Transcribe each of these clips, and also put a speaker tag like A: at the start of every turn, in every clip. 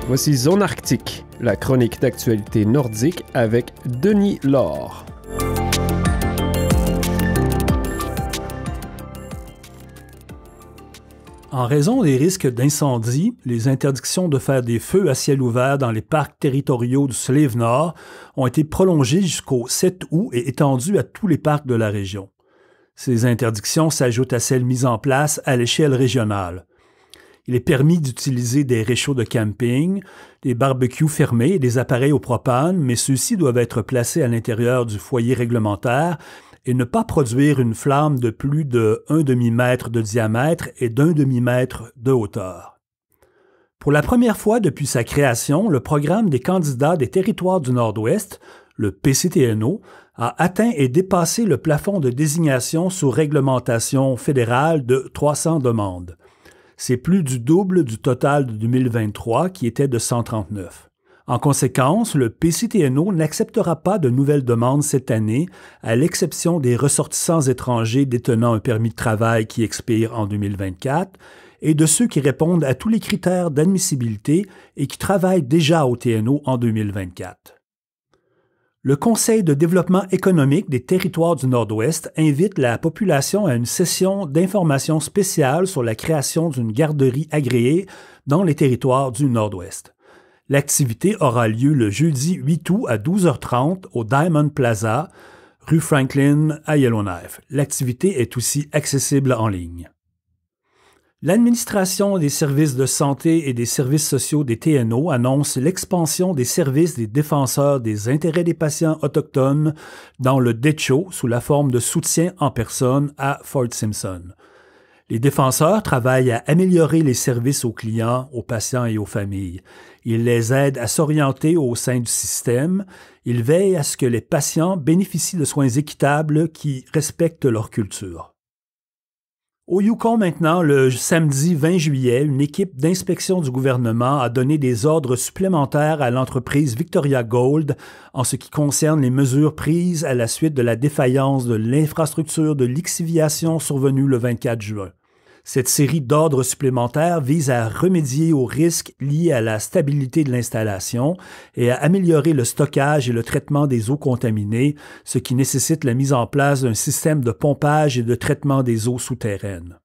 A: Voici Zone Arctique, la chronique d'actualité nordique avec Denis Laure.
B: En raison des risques d'incendie, les interdictions de faire des feux à ciel ouvert dans les parcs territoriaux du Slave Nord ont été prolongées jusqu'au 7 août et étendues à tous les parcs de la région. Ces interdictions s'ajoutent à celles mises en place à l'échelle régionale. Il est permis d'utiliser des réchauds de camping, des barbecues fermés et des appareils au propane, mais ceux-ci doivent être placés à l'intérieur du foyer réglementaire et ne pas produire une flamme de plus de 1 demi-mètre de diamètre et d'1 demi-mètre de hauteur. Pour la première fois depuis sa création, le programme des candidats des territoires du Nord-Ouest, le PCTNO, a atteint et dépassé le plafond de désignation sous réglementation fédérale de 300 demandes. C'est plus du double du total de 2023 qui était de 139. En conséquence, le PCTNO n'acceptera pas de nouvelles demandes cette année, à l'exception des ressortissants étrangers détenant un permis de travail qui expire en 2024 et de ceux qui répondent à tous les critères d'admissibilité et qui travaillent déjà au TNO en 2024. Le Conseil de développement économique des territoires du Nord-Ouest invite la population à une session d'information spéciale sur la création d'une garderie agréée dans les territoires du Nord-Ouest. L'activité aura lieu le jeudi 8 août à 12h30 au Diamond Plaza, rue Franklin à Yellowknife. L'activité est aussi accessible en ligne. L'administration des services de santé et des services sociaux des TNO annonce l'expansion des services des défenseurs des intérêts des patients autochtones dans le DECHO sous la forme de soutien en personne à Fort Simpson. Les défenseurs travaillent à améliorer les services aux clients, aux patients et aux familles. Ils les aident à s'orienter au sein du système. Ils veillent à ce que les patients bénéficient de soins équitables qui respectent leur culture. Au Yukon maintenant, le samedi 20 juillet, une équipe d'inspection du gouvernement a donné des ordres supplémentaires à l'entreprise Victoria Gold en ce qui concerne les mesures prises à la suite de la défaillance de l'infrastructure de lixiviation survenue le 24 juin. Cette série d'ordres supplémentaires vise à remédier aux risques liés à la stabilité de l'installation et à améliorer le stockage et le traitement des eaux contaminées, ce qui nécessite la mise en place d'un système de pompage et de traitement des eaux souterraines.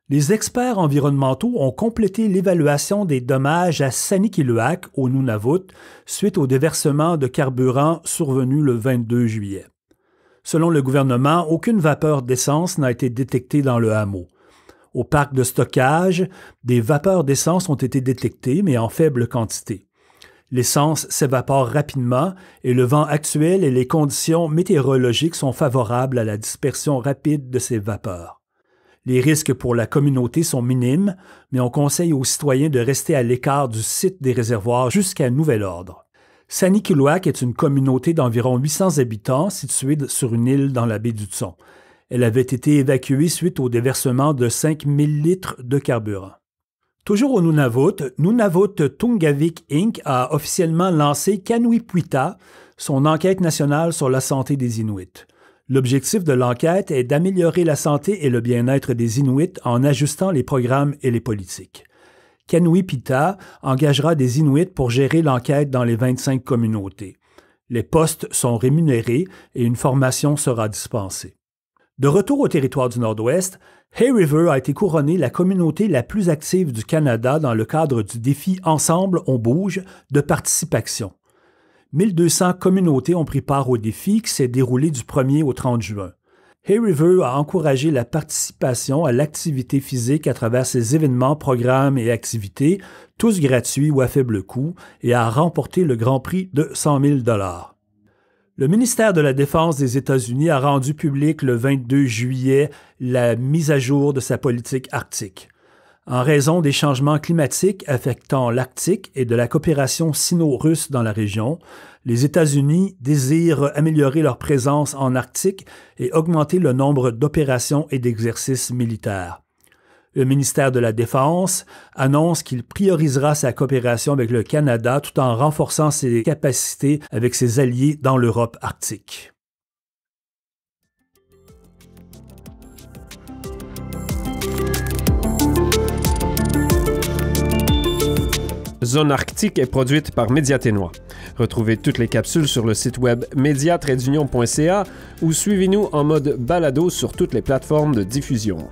B: Les experts environnementaux ont complété l'évaluation des dommages à Sanikiluaq, au Nunavut, suite au déversement de carburant survenu le 22 juillet. Selon le gouvernement, aucune vapeur d'essence n'a été détectée dans le hameau. Au parc de stockage, des vapeurs d'essence ont été détectées, mais en faible quantité. L'essence s'évapore rapidement et le vent actuel et les conditions météorologiques sont favorables à la dispersion rapide de ces vapeurs. Les risques pour la communauté sont minimes, mais on conseille aux citoyens de rester à l'écart du site des réservoirs jusqu'à nouvel ordre. Sanikiluaq est une communauté d'environ 800 habitants située sur une île dans la baie d'Hudson. Elle avait été évacuée suite au déversement de 5000 litres de carburant. Toujours au Nunavut, Nunavut Tungavik Inc. a officiellement lancé Kanuipuita, son enquête nationale sur la santé des Inuits. L'objectif de l'enquête est d'améliorer la santé et le bien-être des Inuits en ajustant les programmes et les politiques. Kanuipuita engagera des Inuits pour gérer l'enquête dans les 25 communautés. Les postes sont rémunérés et une formation sera dispensée. De retour au territoire du Nord-Ouest, Hay River a été couronnée la communauté la plus active du Canada dans le cadre du défi Ensemble, on bouge de participation. 1200 communautés ont pris part au défi qui s'est déroulé du 1er au 30 juin. Hay River a encouragé la participation à l'activité physique à travers ses événements, programmes et activités, tous gratuits ou à faible coût, et a remporté le grand prix de 100 000 $. Le ministère de la Défense des États-Unis a rendu public le 22 juillet la mise à jour de sa politique arctique. En raison des changements climatiques affectant l'Arctique et de la coopération sino-russe dans la région, les États-Unis désirent améliorer leur présence en Arctique et augmenter le nombre d'opérations et d'exercices militaires. Le ministère de la Défense annonce qu'il priorisera sa coopération avec le Canada tout en renforçant ses capacités avec ses alliés dans l'Europe arctique.
A: Zone Arctique est produite par Médiaténois. Retrouvez toutes les capsules sur le site web media-union.ca ou suivez-nous en mode balado sur toutes les plateformes de diffusion.